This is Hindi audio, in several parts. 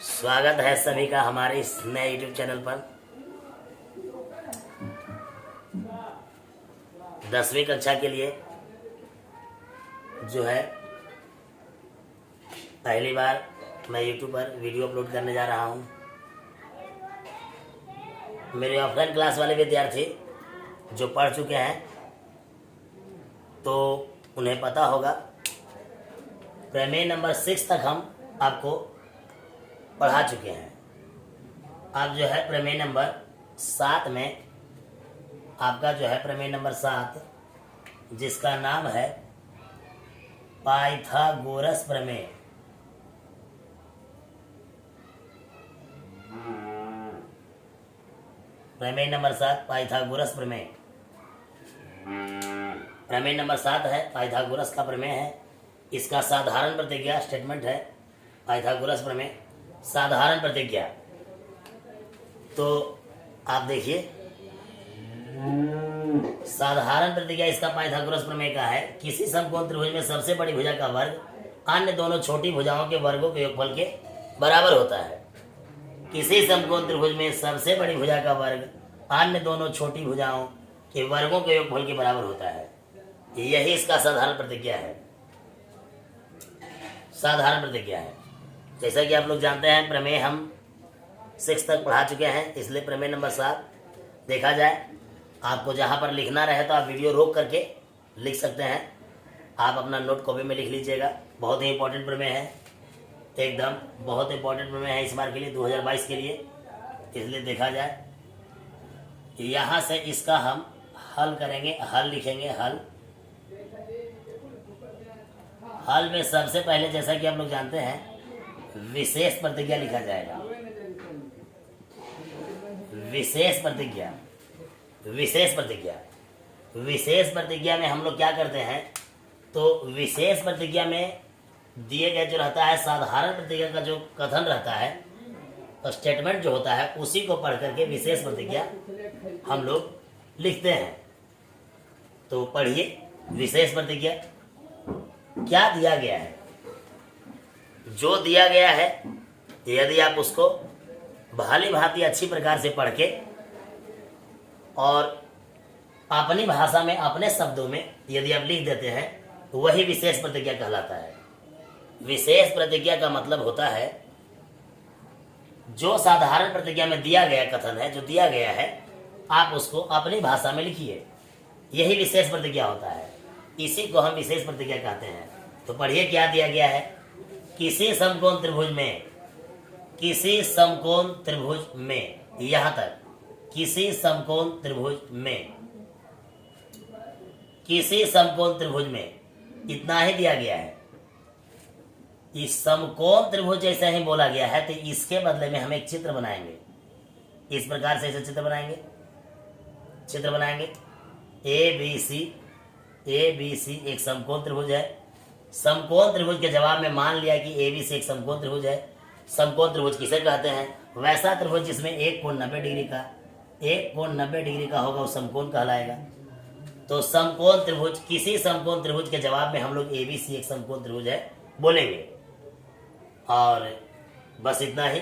स्वागत है सभी का हमारे इस नए YouTube चैनल पर। 10वीं कक्षा के लिए जो है पहली बार मैं YouTube पर वीडियो अपलोड करने जा रहा हूँ। मेरे ऑफलाइन क्लास वाले विद्यार्थी जो पढ़ चुके हैं तो उन्हें पता होगा। प्रमेय नंबर 6 तक हम आपको पढ़ा चुके हैं। अब जो है प्रमेय नंबर 7 में आपका जो है प्रमेय नंबर 7 जिसका नाम है पाइथागोरस प्रमेय। प्रमेय नंबर 7 पाइथागोरस प्रमेय। प्रमेय नंबर 7 है, पाइथागोरस का प्रमेय है। इसका साधारण प्रतिज्ञा स्टेटमेंट है। पाइथागोरस प्रमेय साधारण प्रतिज्ञा। तो आप देखिए, साधारण प्रतिज्ञा इसका पाइथागोरस प्रमेय का है। किसी समकोण त्रिभुज में सबसे बड़ी भुजा का वर्ग अन्य दोनों छोटी भुजाओं के वर्गों के योगफल के बराबर होता है। किसी समकोण त्रिभुज में सबसे बड़ी भुजा का वर्ग अन्य दोनों छोटी भुजाओं के वर्गों के योगफल के बराबर होता है। यही इसका साधारण प्रतिज्ञा है। साधारण प्रतिज्ञा है। जैसा कि आप लोग जानते हैं प्रमेय हम 6 तक पढ़ा चुके हैं, इसलिए प्रमेय नंबर 7 देखा जाए। आपको जहाँ पर लिखना रहे तो आप वीडियो रोक करके लिख सकते हैं। आप अपना नोट कॉपी में लिख लीजिएगा। बहुत ही इंपॉर्टेंट प्रमेय है, एकदम बहुत इंपॉर्टेंट प्रमेय है इस बार के लिए, 2022 के लिए। इसलिए देखा जाए, यहाँ से इसका हम हल करेंगे। हल लिखेंगे। हल में सबसे पहले जैसा कि आप लोग जानते हैं विशेष प्रतिज्ञा लिखा जाएगा। विशेष प्रतिज्ञा में हम लोग क्या करते हैं, तो विशेष प्रतिज्ञा में दिए गए जो रहता है साधारण प्रतिज्ञा का जो कथन रहता है, तो स्टेटमेंट जो होता है उसी को पढ़ करके विशेष प्रतिज्ञा हम लोग लिखते हैं। तो पढ़िए विशेष प्रतिज्ञा क्या दिया गया है। जो दिया गया है यदि आप उसको भली भांति अच्छी प्रकार से पढ़ के और अपनी भाषा में अपने शब्दों में यदि आप लिख देते हैं तो वही विशेष प्रतिज्ञा कहलाता है। विशेष प्रतिज्ञा का मतलब होता है जो साधारण प्रतिज्ञा में दिया गया कथन है, जो दिया गया है, आप उसको अपनी भाषा में लिखिए। यही विशेष प्रतिज्ञा होता है। इसी को हम विशेष प्रतिज्ञा कहते हैं। तो पढ़िए क्या दिया गया है। किसी समकोण त्रिभुज में यहाँ तक किसी समकोण त्रिभुज में इतना ही दिया गया है। इस समकोण त्रिभुज जैसा ही बोला गया है, तो इसके बदले में हम एक चित्र बनाएंगे। इस प्रकार से चित्र बनाएंगे। ए बी सी एक समकोण त्रिभुज है। समकोण त्रिभुज के जवाब में मान लिया कि ए बी सी एक समकोण त्रिभुज है। समकोण त्रिभुज किसे कहते हैं? वैसा त्रिभुज जिसमें एक कोण 90 डिग्री का होगा वो समकोण कहलाएगा। तो समकोण त्रिभुज, किसी समकोण त्रिभुज के जवाब में हम लोग ए बी सी एक समकोण त्रिभुज है बोलेंगे। और बस इतना ही।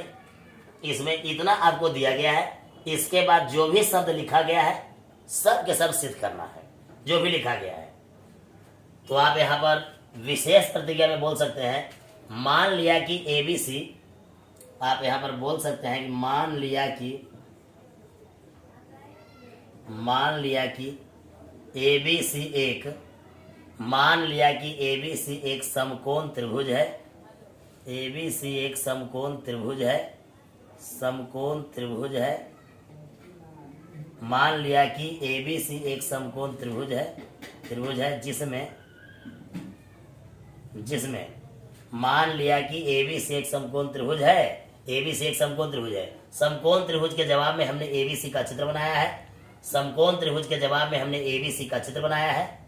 इसमें इतना आपको दिया गया है। इसके बाद जो भी शब्द लिखा गया है सब के सब सिद्ध करना है, जो भी लिखा गया है। तो आप यहाँ पर विशेष प्रतिज्ञा में बोल सकते हैं, मान लिया कि ए बी सी, आप यहाँ पर बोल सकते हैं कि मान लिया कि ए बी सी एक समकोण त्रिभुज है। ए बी सी एक समकोण त्रिभुज है। मान लिया कि ए बी सी एक समकोण त्रिभुज है जिसमें मान लिया कि ए बी सी एक समकोण त्रिभुज है। समकोण त्रिभुज के जवाब में हमने ए बी सी का चित्र बनाया है।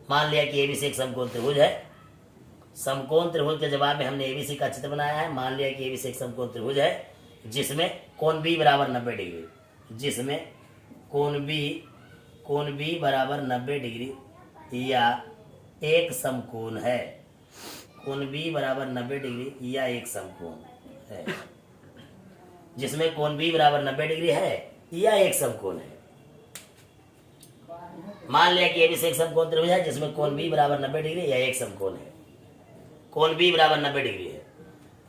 मान लिया कि ए बी सी एक समकोण त्रिभुज है। समकोण त्रिभुज के जवाब में हमने ए बी सी का चित्र बनाया है। मान लिया कि ए बी सी एक समकोण त्रिभुज है जिसमें कोण बी बराबर 90 डिग्री या एक समकोण है। कोण बी बराबर 90 डिग्री या एक समकोण है। जिसमें कोण बी बराबर 90 डिग्री है या एक समकोण है। मान लिया कि एबी से एक समकोण त्रिभुज है जिसमें कोण बी बराबर 90 डिग्री या एक समकोण है। कोण बी बराबर 90 डिग्री है,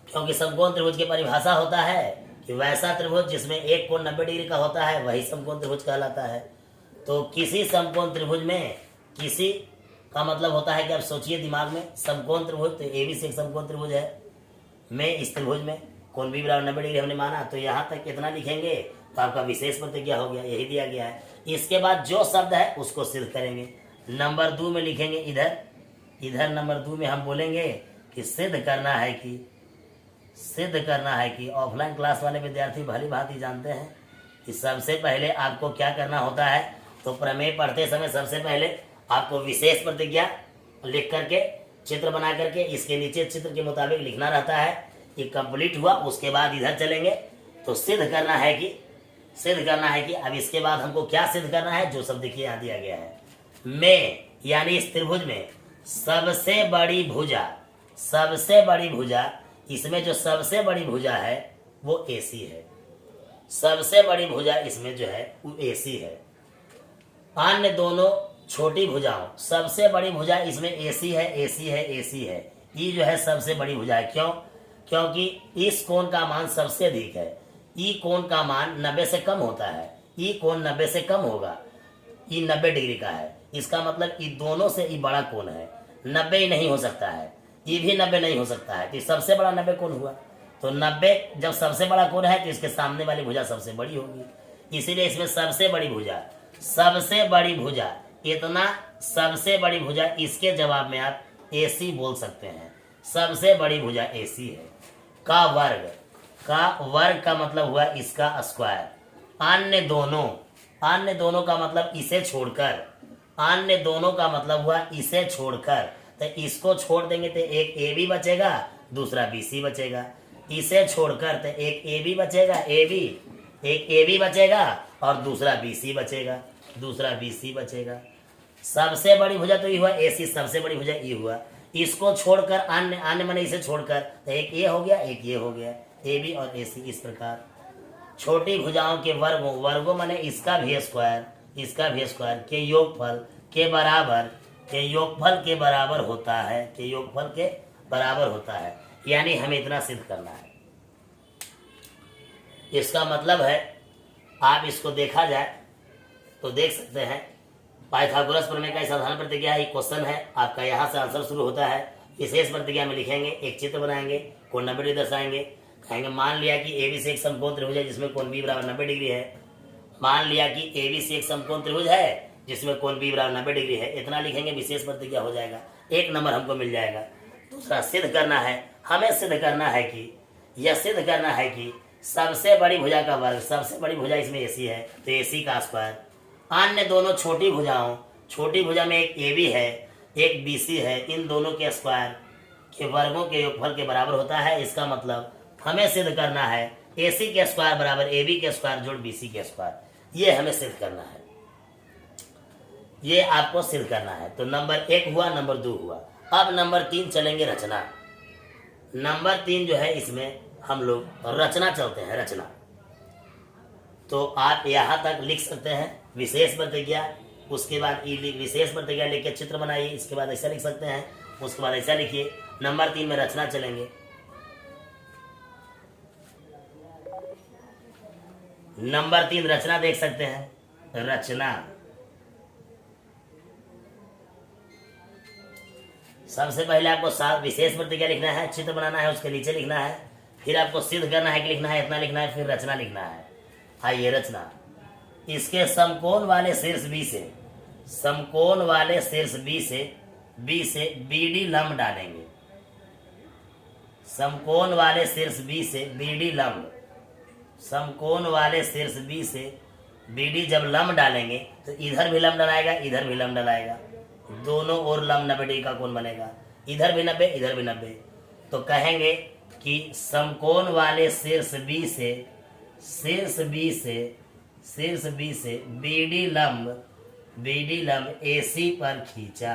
क्योंकि समकोण त्रिभुज की परिभाषा होता है कि वैसा त्रिभुज जिसमें एक कोण 90 डिग्री का होता है वही समकोण त्रिभुज कहलाता है। तो किसी समकोण त्रिभुज में किसी का मतलब होता है कि आप सोचिए दिमाग में, समकोण त्रिभुज तो ए बी से एक समकोण त्रिभुज है, में इस त्रिभुज में कोण बी बराबर 90 डिग्री हमने माना, तो यहाँ तक कितना लिखेंगे तो आपका विशेष प्रतिज्ञा हो गया, यही दिया गया है। इसके बाद जो शब्द है उसको सिद्ध करेंगे। नंबर 2 में लिखेंगे इधर नंबर 2 में हम बोलेंगे कि सिद्ध करना है कि ऑफलाइन क्लास वाले विद्यार्थी भली भांति जानते हैं कि सबसे पहले आपको क्या करना होता है। तो प्रमेय पढ़ते समय सबसे पहले आपको विशेष प्रतिज्ञा लिख करके चित्र बना करके इसके नीचे चित्र के मुताबिक लिखना रहता है। ये कंप्लीट हुआ, उसके बाद इधर चलेंगे तो सिद्ध करना है कि अब इसके बाद हमको क्या सिद्ध करना है, जो सब देखिए यहाँ दिया गया है। में यानी इस त्रिभुज में सबसे बड़ी भुजा, इसमें जो सबसे बड़ी भुजा है वो AC है। सबसे बड़ी भुजा इसमें जो है वो AC है। अन्य दोनों छोटी भुजाओं, सबसे बड़ी भुजा इसमें AC है। ये जो है सबसे बड़ी भुजा है। क्यों? क्योंकि इस कोण का मान सबसे अधिक है। ई कोण का मान 90 से कम होता है। ई कोण 90 से कम होगा। ई 90 डिग्री का है, इसका मतलब ई दोनों से ई बड़ा कोण है। 90 ही नहीं हो सकता है, ये भी 90 नहीं हो सकता है, तो सबसे बड़ा 90 कोण हुआ। तो 90 जब सबसे बड़ा कोण है तो इसके सामने वाली भुजा सबसे बड़ी होगी, इसीलिए इसमें सबसे बड़ी भुजा इतना सबसे बड़ी भुजा, इसके जवाब में आप AC बोल सकते हैं। सबसे बड़ी भुजा AC है। का वर्ग का मतलब हुआ इसका स्क्वायर। अन्य दोनों का मतलब इसे छोड़कर, तो इसको छोड़ देंगे तो एक AB बचेगा, दूसरा BC बचेगा। इसे छोड़कर तो एक AB बचेगा और दूसरा BC बचेगा। सबसे बड़ी भुजा तो ये हुआ AC, सबसे बड़ी भुजा ये हुआ। इसको छोड़कर अन्य माने इसे छोड़कर तो एक ये हो गया, एक ये हो गया, AB और AC। इस प्रकार छोटी भुजाओं के वर्गों माने इसका भी स्क्वायर के योगफल के बराबर होता है। यानी हमें इतना सिद्ध करना है। इसका मतलब है आप इसको देखा जाए तो देख सकते हैं पाइथागोरस प्रमेय का साधारण प्रतिज्ञा है, क्वेश्चन है आपका, यहाँ से आंसर शुरू होता है। विशेष प्रतिज्ञा में लिखेंगे, एक चित्र बनाएंगे, कोण 90 डिग्री दर्शाएंगे, कहेंगे मान लिया कि AB से एक समकोण त्रिभुज है जिसमें कोण B बराबर 90 डिग्री है। मान लिया कि AB से एक समकोण त्रिभुज है जिसमें कोण B बराबर 90 डिग्री है। इतना लिखेंगे, विशेष प्रतिज्ञा हो जाएगा, 1 नंबर हमको मिल जाएगा। दूसरा सिद्ध करना है, हमें सिद्ध करना है कि सबसे बड़ी भुजा का वर्ग, सबसे बड़ी भुजा इसमें AC है तो AC का स्क्वायर। अन्य दोनों छोटी भुजा में एक AB है, एक BC है, इन दोनों के स्क्वायर के वर्गों के योगफल के बराबर होता है। इसका मतलब हमें सिद्ध करना है AC के स्क्वायर बराबर AB के स्क्वायर जोड़ BC के स्क्वायर, ये हमें सिद्ध करना है, ये आपको सिद्ध करना है। तो नंबर 1 हुआ, नंबर 2 हुआ। अब नंबर 3 चलेंगे रचना। नंबर 3 जो है इसमें हम लोग रचना चलते हैं, रचना। तो आप यहाँ तक लिख सकते हैं विशेष प्रतिज्ञा, उसके बाद विशेष प्रतिज्ञा लिख के चित्र बनाइए, इसके बाद ऐसा लिख सकते हैं, उसके बाद ऐसा लिखिए। नंबर 3 में रचना चलेंगे। नंबर 3 रचना देख सकते हैं, रचना। सबसे पहले आपको विशेष प्रतिज्ञा लिखना है, चित्र बनाना है, उसके नीचे लिखना है, फिर आपको सिद्ध करना है कि लिखना है, इतना लिखना है, फिर रचना लिखना है। आइए रचना। इसके समकोण वाले शीर्ष B से BD लंब डालेंगे। समकोण वाले शीर्ष B से BD जब लंब डालेंगे तो इधर भी लंब डलाएगा, इधर भी लंब डलाएगा, दोनों ओर लंब 90 डिग्री का कोण बनेगा, इधर भी 90, इधर भी 90। तो कहेंगे कि समकोण वाले शीर्ष B से BD लंब AC पर खींचा।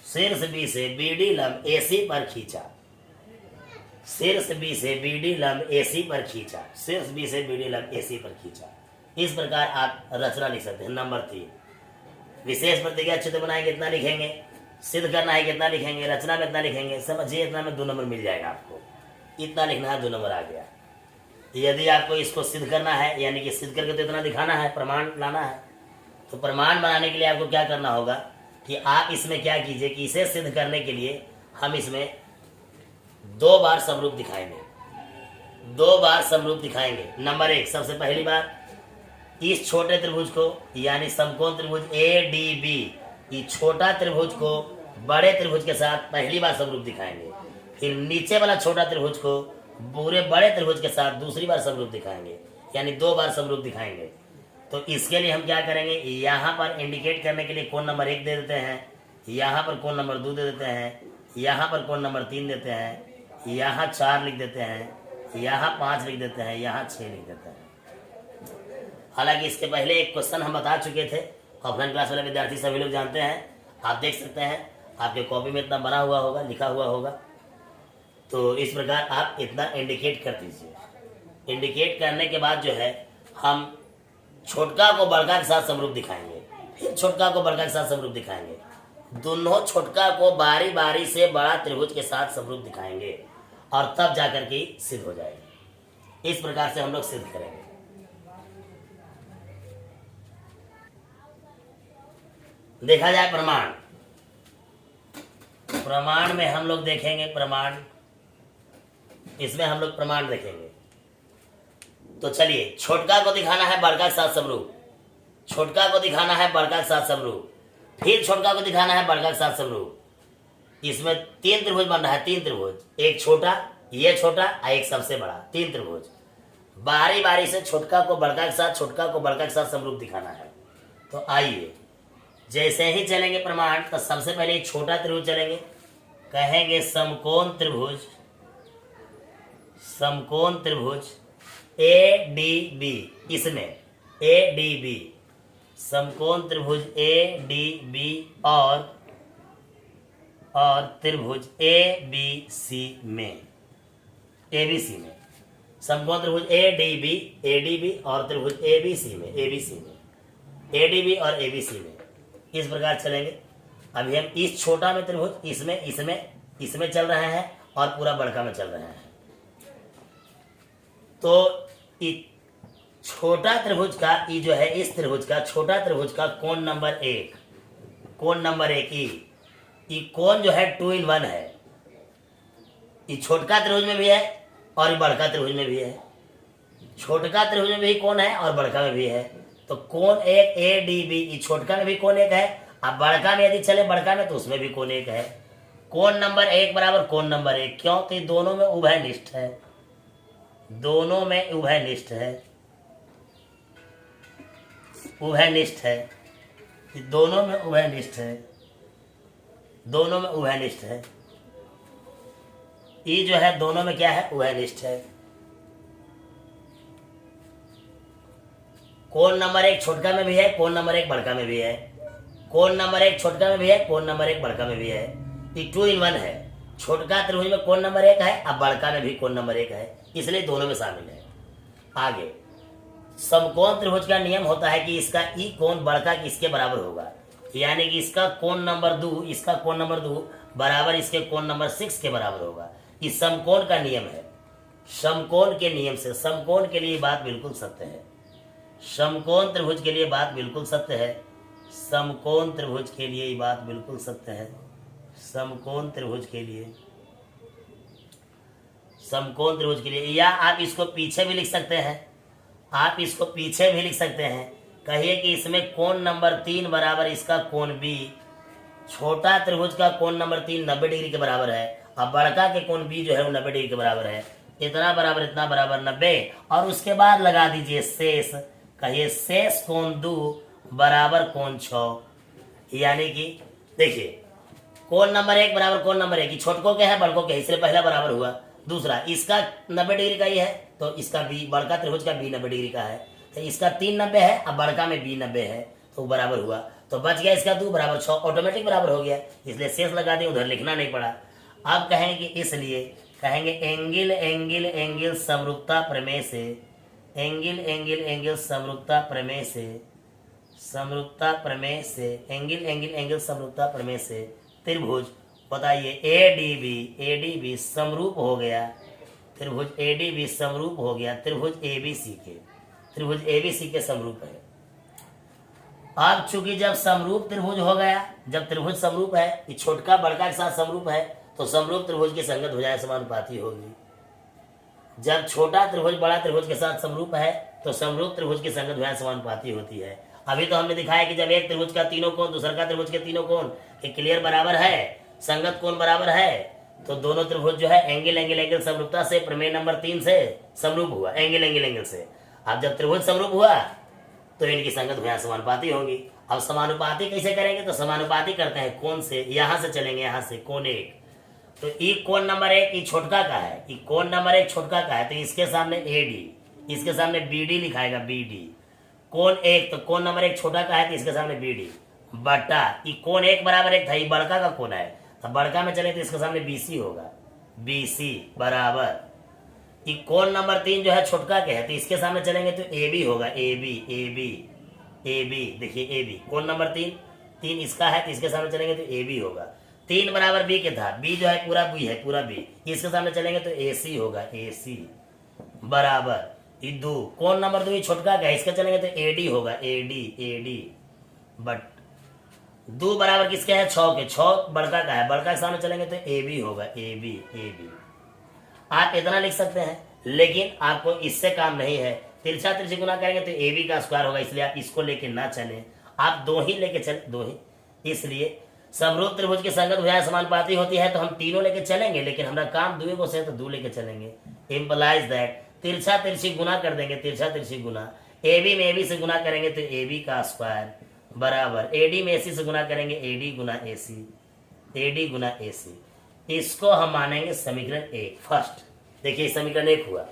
शीर्ष B से BD लंब AC पर खींचा। शीर्ष बी से बीडी लंब एसी पर खींचा, शीर्ष बी से बीडी लंब एसी पर खींचा। इस प्रकार आप रचना लिख सकते हैं। नंबर 3, विशेष प्रतिज्ञा चित्र बनाएंगे इतना लिखेंगे, सिद्ध करना है कितना लिखेंगे, रचना में इतना लिखेंगे। समझिए इतना में 2 नंबर मिल जाएगा आपको, इतना लिखना है 2 नंबर आ गया। यदि आपको इसको सिद्ध करना है, यानी कि सिद्ध करके तो इतना दिखाना है, प्रमाण लाना है, तो प्रमाण बनाने के लिए आपको क्या करना होगा कि आप इसमें क्या कीजिए कि इसे सिद्ध करने के लिए हम इसमें 2 बार समरूप दिखाएंगे, 2 बार समरूप दिखाएंगे। नंबर 1, सबसे पहली बार इस छोटे त्रिभुज को यानी समकोण त्रिभुज ADB, इस छोटा त्रिभुज को बड़े त्रिभुज के साथ पहली बार समरूप दिखाएंगे। फिर नीचे वाला छोटा त्रिभुज को पूरे बड़े त्रिभुज के साथ दूसरी बार समरूप दिखाएंगे, यानी 2 बार समरूप दिखाएंगे। तो इसके लिए हम क्या करेंगे, यहाँ पर इंडिकेट करने के लिए कोण नंबर 1 दे देते हैं, यहाँ पर कोण नंबर 2 दे देते हैं, यहाँ पर कोण नंबर 3 देते हैं, यहाँ 4 लिख देते हैं, यहाँ 5 लिख देते हैं, यहाँ 6 लिख देते हैं। हालांकि इसके पहले एक क्वेश्चन हम बता चुके थे, ऑफलाइन क्लास वाले विद्यार्थी सभी लोग जानते हैं, आप देख सकते हैं आपके कॉपी में इतना बना हुआ होगा, लिखा हुआ होगा। तो इस प्रकार आप इतना इंडिकेट कर दीजिए। इंडिकेट करने के बाद जो है हम छोटका को बड़का के साथ समरूप दिखाएंगे, फिर छोटका को बड़का के साथ समरूप दिखाएंगे, दोनों छोटका को बारी बारी से बड़ा त्रिभुज के साथ समरूप दिखाएंगे और तब जाकर के सिद्ध हो जाएगी। इस प्रकार से हम लोग सिद्ध करेंगे। देखा जाए प्रमाण, प्रमाण में हम लोग देखेंगे, प्रमाण इसमें हम लोग प्रमाण देखेंगे। तो चलिए, छोटका को दिखाना है बड़का के साथ समरूप, छोटका को दिखाना है बड़का के साथ समरूप, फिर छोटका को दिखाना है बड़का के साथ समरूप। इसमें 3 त्रिभुज बन रहा है, 3 त्रिभुज, एक छोटा, ये छोटा और एक सबसे बड़ा, 3 त्रिभुज। बारी बारी से छोटका को बड़का के साथ, छोटका को बड़का के साथ समरूप दिखाना है। तो आइए, जैसे ही चलेंगे प्रमाण, तो सबसे पहले एक छोटा त्रिभुज चलेंगे, कहेंगे समकोण त्रिभुज, समकोण त्रिभुज ADB, इसमें ADB, समकोण त्रिभुज ADB और त्रिभुज ABC में, ABC में, समकोण त्रिभुज ADB और त्रिभुज ABC में, ADB और ABC में। इस प्रकार चलेंगे। अभी हम इस छोटा में त्रिभुज इसमें चल रहे हैं और पूरा बड़का में चल रहे हैं। तो छोटा त्रिभुज का ई जो है, इस त्रिभुज का, छोटा त्रिभुज का कोण नंबर 1, कोण नंबर 1 ई कोण जो है 2 in 1 है। ये छोटका त्रिभुज में भी है और बड़का त्रिभुज में भी है, छोटका त्रिभुज में भी कोण है और बड़का में भी है। तो कोण 1 ADB, छोटका में भी कोण 1 है, अब बड़का में यदि चले बड़का में तो उसमें भी कोण 1 है। कोण नंबर 1 बराबर कोण नंबर 1, क्योंकि दोनों में उभयनिष्ठ है, दोनों में उभयनिष्ठ है, उभयनिष्ठ है, दोनों में उभयनिष्ठ है, दोनों में उभयनिष्ठ है। ई जो है दोनों में क्या है, उभयनिष्ठ है। कोण नंबर 1 छोटका में भी है, कोण नंबर 1 बड़का में भी है, कोण नंबर 1 छोटका में भी है, कोण नंबर 1 बड़का में भी है। ये 2 in 1 है। छोटका त्रिभुज में कोण नंबर 1 है, अब बड़का में भी कोण नंबर 1 है, इसलिए दोनों में शामिल है। आगे, समकोण त्रिभुज का नियम होता है कि इसका ई कोण बड़का किसके बराबर होगा, यानी कि इसका कोण नंबर 2, इसका कोण नंबर 2 बराबर इसके कोण नंबर 6 के बराबर होगा। इस समकोण का नियम है। समकोण के नियम से, समकोण के लिए बात बिल्कुल सत्य है, समकोण त्रिभुज के लिए बात बिल्कुल सत्य है, समकोण त्रिभुज के लिए बात बिल्कुल सत्य है, समकोण त्रिभुज के लिए, समकोण त्रिभुज के लिए। या आप इसको पीछे भी लिख सकते हैं, आप इसको पीछे भी लिख सकते हैं। कहिए कि इसमें कोण नंबर 3 बराबर इसका कोण B, छोटा त्रिभुज का कोण नंबर 3 90 डिग्री के बराबर है, और बड़का के कोण B जो है वो 90 डिग्री के बराबर है। इतना बराबर इतना बराबर 90, और उसके बाद लगा दीजिए शेष। कहिए शेष कोण 2 बराबर कोण 6, यानी कि देखिए कोण नंबर 1 बराबर कोण नंबर 1, छोटकों के है बड़कों के, इसलिए पहला बराबर हुआ। दूसरा, इसका 90 डिग्री का ही है, तो इसका B, बड़का त्रिभुज का B 90 डिग्री का है, तो इसका 3 90 है, अब बड़का में B 90 है, तो बराबर हुआ। तो बच गया इसका 2 बराबर 6, ऑटोमेटिक बराबर हो गया, इसलिए शेष लगा दिए, उधर लिखना नहीं पड़ा। अब कहें कि इसलिए कहेंगे एंगल एंगल एंगल समरूपता प्रमेय से, एंगल एंगल एंगल समरूपता प्रमेय से, समरूपता प्रमेय से, एंगल एंगल एंगल समरूपता प्रमेय से त्रिभुज, बताइए एडीबी समरूप हो गया, त्रिभुज एडीबी समरूप हो गया त्रिभुज एबीसी के, त्रिभुज एबीसी के समरूप है। अब चूंकि जब समरूप त्रिभुज हो गया, जब त्रिभुज समरूप है, ये छोटका बड़का के साथ समरूप है, तो समरूप त्रिभुज की संगत भुजाएं समानुपाती होगी। जब छोटा त्रिभुज बड़ा त्रिभुज के साथ समरूप है, तो समरूप त्रिभुज की संगत भुजाएं समानुपाती होती है। अभी तो हमने दिखाया कि जब एक त्रिभुज का तीनों कोण दूसरा का त्रिभुज के तीनों कोण एक क्लियर बराबर है, संगत कोण बराबर है, तो दोनों त्रिभुज जो है एंगल एंगल एंगल समरूपता से प्रमेय नंबर 3 से समरूप हुआ, एंगल एंगल एंगल से। अब जब त्रिभुज समरूप हुआ तो इनकी संगत भुजाएं समानुपाती होंगी। अब समानुपाती कैसे करेंगे, तो समानुपाती करते हैं कोण से, यहां से चलेंगे, यहां से कोण 1, तो ई कोण नंबर 1 ई छोटका का है, ई कोण नंबर 1 छोटका का है, तो इसके सामने एडी, इसके सामने बीडी लिखाएगा, बीडी कोण 1, तो कोण नंबर 1 छोटा का है, तो इसके सामने बीडी बटा ई कोण 1 बराबर 1 था, ये बड़का का कोण है, तो बड़का में चले तो इसके सामने बीसी होगा, बीसी बराबर ई कोण नंबर 3 जो है छोटका के है, तो इसके सामने चलेंगे तो एबी होगा, एबी एबी एबी, देखिए एबी कोण नंबर 3 इसका है, तो इसके सामने चलेंगे तो एबी होगा। 3 बराबर बी के था, बी जो है पूरा बी है, पूरा बी, इसके सामने चलेंगे तो एसी होगा, एसी बराबर ये 2 कोण नंबर 2 छोटका का है, इसके चलेंगे तो एडी होगा, एडी एडी बट 2 बराबर किसके है 6 के, 6 बड़का का है, बड़का के सामने चलेंगे तो एबी होगा, एबी एबी। आप इतना लिख सकते हैं, लेकिन आपको इससे काम नहीं है, तिरछा तिरछी गुना करेंगे तो एबी का स्क्वायर होगा, इसलिए आप इसको लेके ना चले, आप 2 ही लेके चले, 2 ही। इसलिए समरूप त्रिभुज की संगत भुजाएं समानुपाती होती है, तो हम तीनों लेके चलेंगे, लेकिन हमारा काम 2 को से तो 2 लेके चलेंगे। इम्प्लाइज दैट तिरछा तिरछी गुना कर देंगे, तिरछा तिरछी गुना, एबी में एबी से गुना करेंगे तो एबी का स्क्वायर बराबर एडी में एसी से गुना करेंगे, एडी गुना एसी, एडी गुना एसी। इसको हम मानेंगे समीकरण 1 फर्स्ट। देखिए समीकरण 1 हुआ,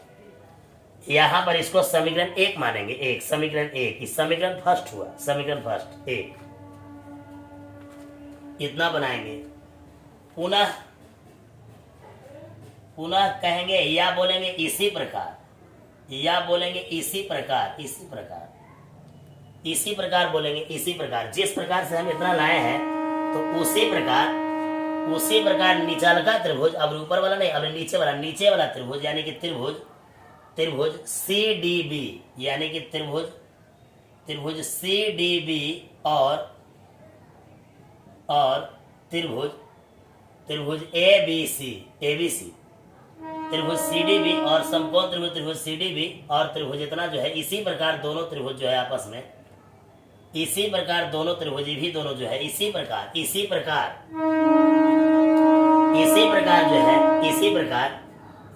यहां पर इसको समीकरण 1 मानेंगे, 1 समीकरण 1, इस समीकरण फर्स्ट हुआ, समीकरण फर्स्ट 1 इतना बनाएंगे। पुनः पुनः कहेंगे या बोलेंगे इसी प्रकार, या बोलेंगे इसी प्रकार, इसी प्रकार, इसी प्रकार बोलेंगे, इसी प्रकार, जिस प्रकार से हम इतना लाए हैं, तो उसी प्रकार, उसी प्रकार निचाल का त्रिभुज, अब ऊपर वाला नहीं, अब नीचे वाला, नीचे वाला त्रिभुज यानी कि त्रिभुज, त्रिभुज सी डी बी, यानी कि त्रिभुज, त्रिभुज सी डी बी और त्रिभुज, त्रिभुज A B C, A B C, त्रिभुज सी डी बी और समकोण त्रिभुज, त्रिभुज सी डी बी और त्रिभुज इतना जो है, इसी प्रकार दोनों त्रिभुज जो है आपस में, इसी प्रकार दोनों त्रिभुज भी दोनों जो है इसी प्रकार, इसी प्रकार, इसी प्रकार जो है, इसी प्रकार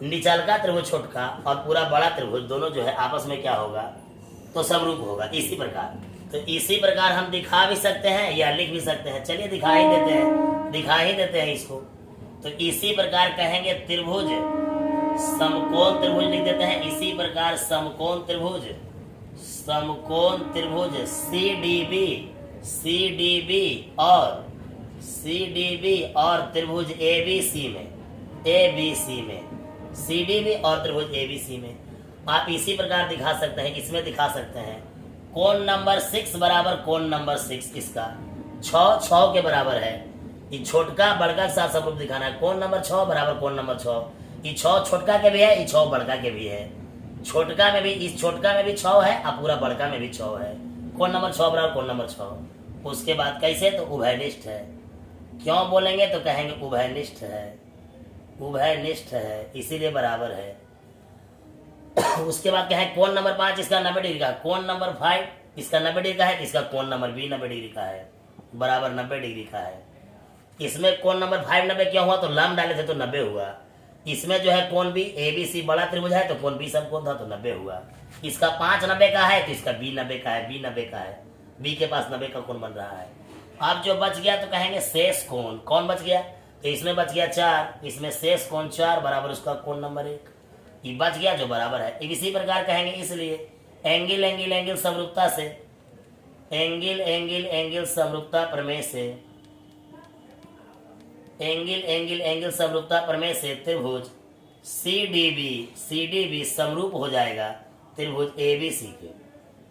निचल का त्रिभुज छोटका और पूरा बड़ा त्रिभुज दोनों जो है आपस में क्या होगा, तो समरूप होगा, इसी प्रकार। तो इसी प्रकार हम दिखा भी सकते हैं या लिख भी सकते हैं, चलिए दिखा ही देते हैं, दिखा ही देते हैं इसको। तो इसी प्रकार कहेंगे त्रिभुज समकोण त्रिभुज लिख देते हैं, इसी प्रकार समकोण त्रिभुज, समकोण त्रिभुज सी डी बी और सी डी बी और त्रिभुज ए बी सी में, ए बी सी में, सी डी बी और त्रिभुज ए बी सी में आप इसी प्रकार दिखा सकते हैं, इसमें दिखा सकते हैं। कोण नंबर 6 बराबर कोण नंबर 6, इसका 6 के बराबर है, ये छोटका बड़का के साथ समरूप दिखाना है। कोण नंबर 6 बराबर कोण नंबर 6, ये 6 छोटका के भी है, ये 6 बड़का के भी है, छोटका में भी, इस छोटका में भी 6 है और पूरा बड़का में भी 6 है। कोण नंबर 6 बराबर कोण नंबर 6। उसके बाद कैसे, तो उभयनिष्ठ है। क्यों बोलेंगे तो कहेंगे उभयनिष्ठ है, उभयनिष्ठ है इसीलिए बराबर है। उसके बाद क्या है, कोण नंबर 5 इसका 90 डिग्री का, कोण नंबर 5 इसका 90 डिग्री का है, इसका कोण नंबर भी 90 डिग्री का है, बराबर 90 डिग्री का है। इसमें कोण नंबर 5 90 क्या हुआ, तो लंब डाले थे तो 90 हुआ। इसमें जो है कोण बी, ए बी सी बड़ा त्रिभुज है तो कोण बी सब कोण था तो 90 हुआ। इसका 5 90 का है तो इसका बी 90 का है, बी 90 का है, बी के पास 90 का कोण बन रहा है। अब जो बच गया तो कहेंगे शेष कोण, कौन बच गया, तो इसमें बच गया 4, इसमें शेष कोण 4 बराबर उसका कोण नंबर 1, ये बच गया जो बराबर है। इसी प्रकार कहेंगे, इसलिए एंगल एंगल एंगल समरूपता से, एंगल एंगल एंगल समरूपता प्रमेय से, एंगल एंगल एंगल समरूपता प्रमेय से त्रिभुज सी डी बी समरूप हो जाएगा त्रिभुज ए बी सी के,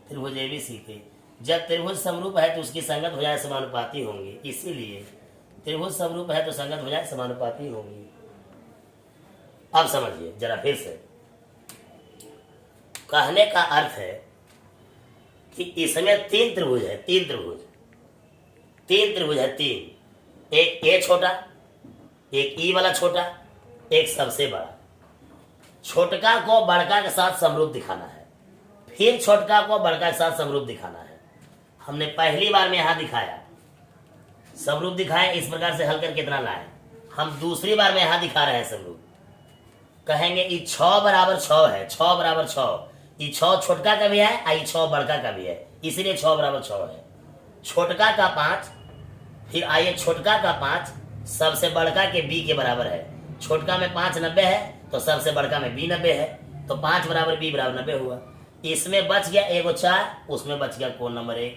त्रिभुज ए बी सी के। जब त्रिभुज समरूप है तो उसकी संगत हो जाए समानुपाती होंगी, इसीलिए त्रिभुज समरूप है तो संगत हो जाए समानुपाती होंगी। अब समझिए जरा फिर से, कहने का अर्थ है कि इसमें तीन त्रिभुज है, तीन त्रिभुज है, तीन। एक ए छोटा, एक ई वाला छोटा, एक सबसे बड़ा। छोटका को बड़का के साथ समरूप दिखाना है, फिर छोटका को बड़का के साथ समरूप दिखाना है। हमने पहली बार में यहां दिखाया, समरूप दिखाए, इस प्रकार से हल कर कितना लाए। हम दूसरी बार में यहां दिखा रहे हैं समरूप। कहेंगे ई 6 बराबर 6 है, 6 बराबर 6, ई 6 छोटका का भी है, आई 6 बड़का का भी है, इसीलिए 6 बराबर 6 है। छोटका का 5, फिर आइए छोटका का 5 सबसे बड़का के बी के बराबर है। छोटका में 5 90 है तो सबसे बड़का में बी 90 है, तो 5 बराबर बी बराबर 90 हुआ। इसमें बच गया एगो 4, उसमें बच गया कोण नंबर 1।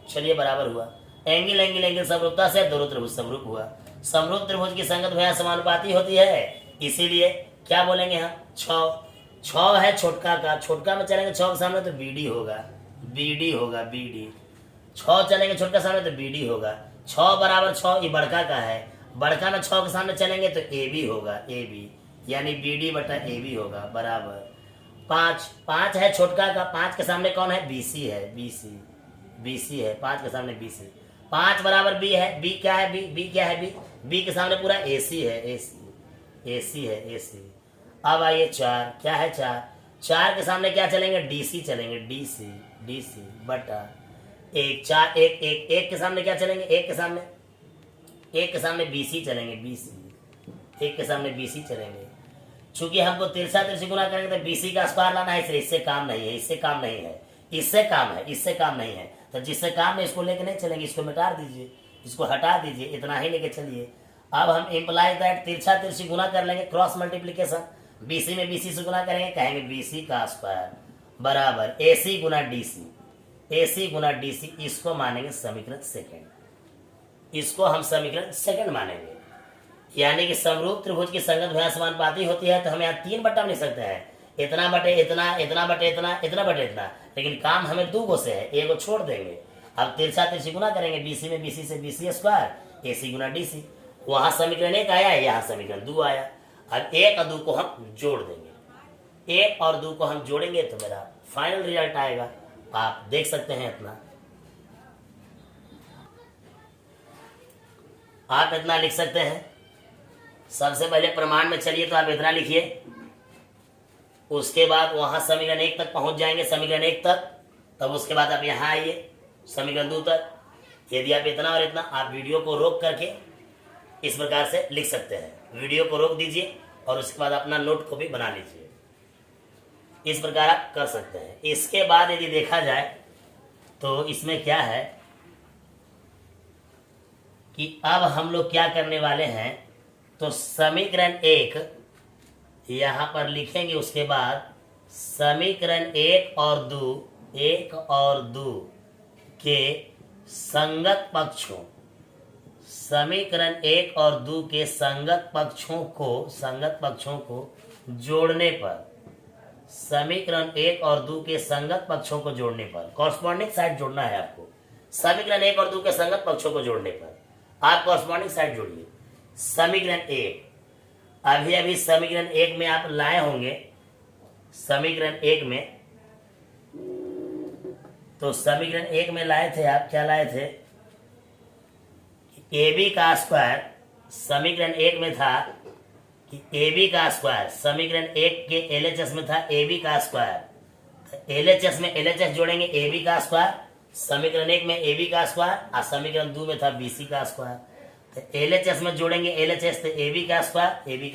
चलिए बराबर हुआ। एंगल एंगल एंगल समरूपता से दोनों त्रिभुज समरूप हुआ। समरूप त्रिभुज की संगत भैया समानुपाती होती है, इसीलिए क्या बोलेंगे हम 6 है छोटका का, छोटका में चलेंगे 6 के सामने तो बीडी होगा, बीडी होगा, बीडी। 6 चलेंगे छोटका सामने तो बीडी होगा। 6 बराबर 6 ये बड़का का है, बड़का में 6 के सामने चलेंगे तो ए बी होगा, ए बी, यानी बीडी बटा ए बी होगा बराबर 5 है छोटका का, 5 के सामने कौन है, बीसी है, बीसी है, 5 के सामने बीसी। 5 बराबर बी है, बी क्या है, बी क्या है, बी के सामने पूरा एसी है, एसी है, एसी। अब आइए 4, क्या है 4 के सामने क्या चलेंगे, डीसी चलेंगे, डीसी बटा 1। 4 एक के सामने क्या चलेंगे, एक के सामने बीसी चलेंगे, बीसी, एक के सामने बीसी चलेंगे। चूंकि हमको तिरछा तिरछी गुना करेंगे तो बीसी का स्क्वायर लाना है, इसलिए इससे काम नहीं है, इससे काम नहीं है। तो जिससे काम है इसको लेके नहीं चलेंगे, इसको मिटा दीजिए, इसको हटा दीजिए, इतना ही लेके चलिए। अब हम इम्प्लाई दैट तिरछा तिरछी गुना कर लेंगे, क्रॉस मल्टीप्लीकेशन। बीसी में बीसी से गुना करेंगे, कहेंगे बीसी का स्क्वायर बराबर एसी गुना डीसी, इसको मानेंगे समीकरण सेकंड, इसको हम समीकरण सेकंड मानेंगे। यानी कि समरूप त्रिभुज की संगत भुजा समानुपाती होती है, तो हम यहाँ 3 बटा नहीं सकते हैं, इतना बटे इतना, इतना बटे इतना, इतना बटे इतना, लेकिन काम हमें 2 गो से है, एगो छोड़ देंगे। अब तिरछा तिरछी गुना करेंगे, बीसी में बीसी से बीसी स्क्वायर, एसी गुना डीसी। वहां समीकरण 1 आया, यहाँ समीकरण 2 आया। अब 1 और 2 को हम जोड़ देंगे, 1 और 2 को हम जोड़ेंगे तो मेरा फाइनल रिजल्ट आएगा। आप देख सकते हैं इतना, आप इतना लिख सकते हैं। सबसे पहले प्रमाण में चलिए तो आप इतना लिखिए, उसके बाद वहां समीकरण 1 तक पहुंच जाएंगे, समीकरण 1 तक, तब उसके बाद आप यहाँ आइए समीकरण 2 तक। यदि आप इतना और इतना, आप वीडियो को रोक करके इस प्रकार से लिख सकते हैं। वीडियो को रोक दीजिए और उसके बाद अपना नोट को भी बना लीजिए, इस प्रकार आप कर सकते हैं। इसके बाद यदि देखा जाए तो इसमें क्या है कि अब हम लोग क्या करने वाले हैं, तो समीकरण 1 यहां पर लिखेंगे, उसके बाद समीकरण 1 और 2 के संगत पक्षों, समीकरण 1 और 2 के संगत पक्षों को जोड़ने पर, समीकरण 1 और 2 के संगत पक्षों को जोड़ने पर कॉरस्पॉन्डिंग साइड जोड़ना है आपको। समीकरण 1 और 2 के संगत पक्षों को जोड़ने पर आप कॉरस्पॉन्डिंग साइड जोड़िए। समीकरण 1, अभी समीकरण 1 में आप लाए होंगे, समीकरण 1 में, तो समीकरण 1 में लाए थे आप, क्या लाए थे, ए बी का स्क्वायर। समीकरण 1 में था कि ए बी का स्क्वायर, समीकरण 1 के एलएचएस में था ए बी का स्क्वायर। एलएचएस में एलएचएस जोड़ेंगे, ए बी का स्क्वायर, समीकरण 1 में ए बी का स्क्वायर, और समीकरण 2 में था बीसी का स्क्वायर। तो एलएचएस में जोड़ेंगे एलएचएस, तो ए बी का स्क्वायर, ए बी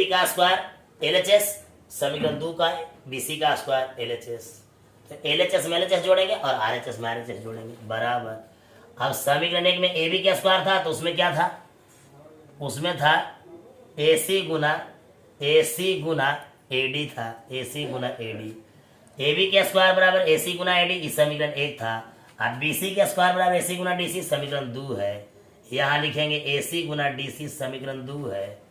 का स्क्वायर एलएचएस, समीकरण 2 का बीसी का स्क्वायर एलएचएस। तो एलएचएस में एलएचएस जोड़ेंगे और आरएचएस में आरएचएस जोड़ेंगे बराबर। अब समीकरण 1 में ए बी का स्क्वायर था, तो उसमें क्या था, उसमें था एसी गुना एडी था, एसी गुना एडी। ए बी के स्क्वायर बराबर एसी गुना एडी, इस समीकरण 1 था। अब बीसी के स्क्वायर बराबर एसी गुना डीसी, समीकरण 2 है। यहाँ लिखेंगे एसी गुना डीसी, समीकरण 2 है।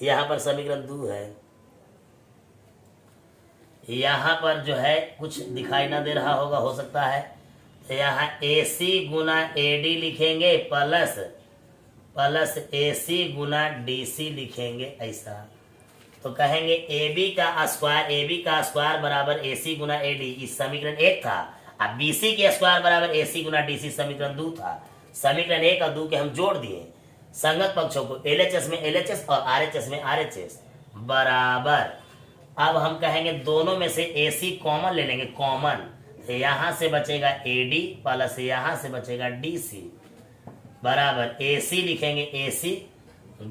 यहाँ पर समीकरण 2 है। यहाँ पर जो है कुछ दिखाई ना दे रहा होगा, हो सकता है। तो यहाँ AC गुना AD लिखेंगे प्लस AC गुना DC लिखेंगे ऐसा। तो कहेंगे AB का स्क्वायर बराबर AC गुना AD, इस समीकरण 1 था। अब BC के स्क्वायर बराबर AC गुना DC समीकरण 2 था। समीकरण 1 और 2 के हम जोड़ दिए, संगत पक्षों को LHS में LHS और RHS में RHS बराबर। अब हम कहेंगे दोनों में से AC कॉमन ले लेंगे, कॉमन। तो यहाँ से बचेगा AD प्लस यहाँ से बचेगा DC बराबर AC लिखेंगे AC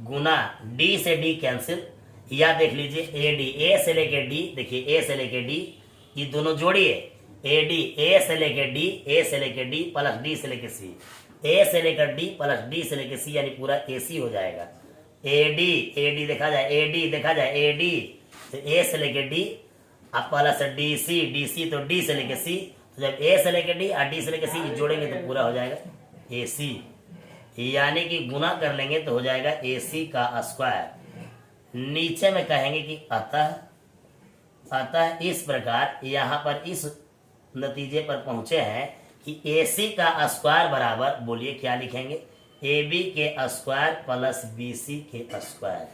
गुना D से D कैंसिल, या देख लीजिए AD A से लेके D, देखिए A से लेके D, ये दोनों जोड़िए AD A से लेके D, A से लेके D प्लस D से लेके C, A से लेकर D प्लस D से लेके C, यानी पूरा AC हो जाएगा। AD देखा जाए AD तो A से लेके D, अब प्लस DC तो D से लेके C, तो जब A से लेके D और D से लेके C जोड़ेंगे तो पूरा हो जाएगा AC, यानी कि गुना कर लेंगे तो हो जाएगा AC का स्क्वायर। नीचे में कहेंगे कि अतः इस प्रकार यहाँ पर इस नतीजे पर पहुंचे हैं कि AC का स्क्वायर बराबर, बोलिए क्या लिखेंगे, AB के स्क्वायर प्लस BC के स्क्वायर।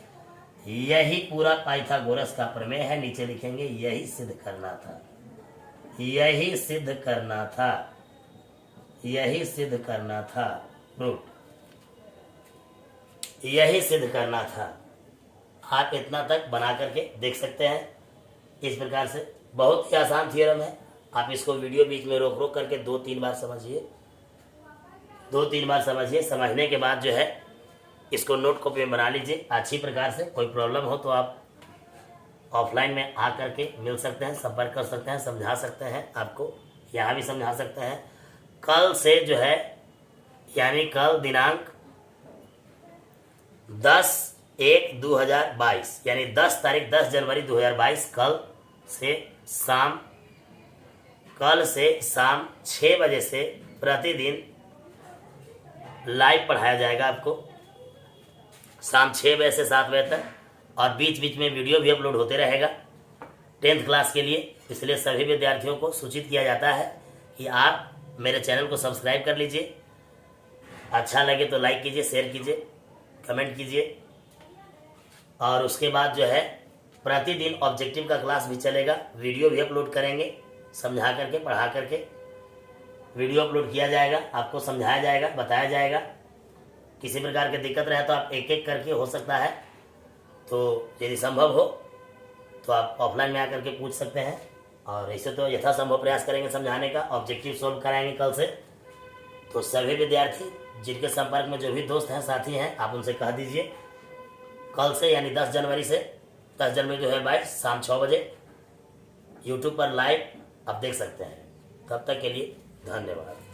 यही पूरा पाइथागोरस का प्रमेय है। नीचे लिखेंगे यही सिद्ध करना था, यही सिद्ध करना था प्रूफ, यही सिद्ध करना था। आप इतना तक बना करके देख सकते हैं। इस प्रकार से बहुत ही आसान थ्योरम है। आप इसको वीडियो बीच में रोक रोक करके 2-3 बार समझिए, 2-3 बार समझिए। समझने के बाद जो है इसको नोट कॉपी में बना लीजिए अच्छी प्रकार से। कोई प्रॉब्लम हो तो आप ऑफलाइन में आ करके मिल सकते हैं, संपर्क कर सकते हैं, समझा सकते हैं, आपको यहाँ भी समझा सकते हैं। कल से जो है, यानी कल दिनांक 10/1/2022, यानी 10 तारीख 10 जनवरी 2022, कल से शाम 6 बजे से प्रतिदिन लाइव पढ़ाया जाएगा आपको, शाम 6 बजे से 7 बजे तक, और बीच बीच में वीडियो भी अपलोड होते रहेगा 10th क्लास के लिए। इसलिए सभी विद्यार्थियों को सूचित किया जाता है कि आप मेरे चैनल को सब्सक्राइब कर लीजिए। अच्छा लगे तो लाइक कीजिए, शेयर कीजिए, कमेंट कीजिए। और उसके बाद जो है प्रतिदिन ऑब्जेक्टिव का क्लास भी चलेगा, वीडियो भी अपलोड करेंगे, समझा करके पढ़ा करके वीडियो अपलोड किया जाएगा, आपको समझाया जाएगा, बताया जाएगा। किसी प्रकार की दिक्कत रहे तो आप एक एक करके, हो सकता है तो यदि संभव हो तो आप ऑफलाइन में आकर के पूछ सकते हैं। और ऐसे तो यथासंभव प्रयास करेंगे समझाने का, ऑब्जेक्टिव सोल्व कराएंगे कल से। तो सभी विद्यार्थी जिनके संपर्क में जो भी दोस्त हैं, साथी हैं, आप उनसे कह दीजिए कल से, यानी 10 जनवरी 2022 शाम 6 बजे यूट्यूब पर लाइव आप देख सकते हैं। तब तक के लिए धन्यवाद।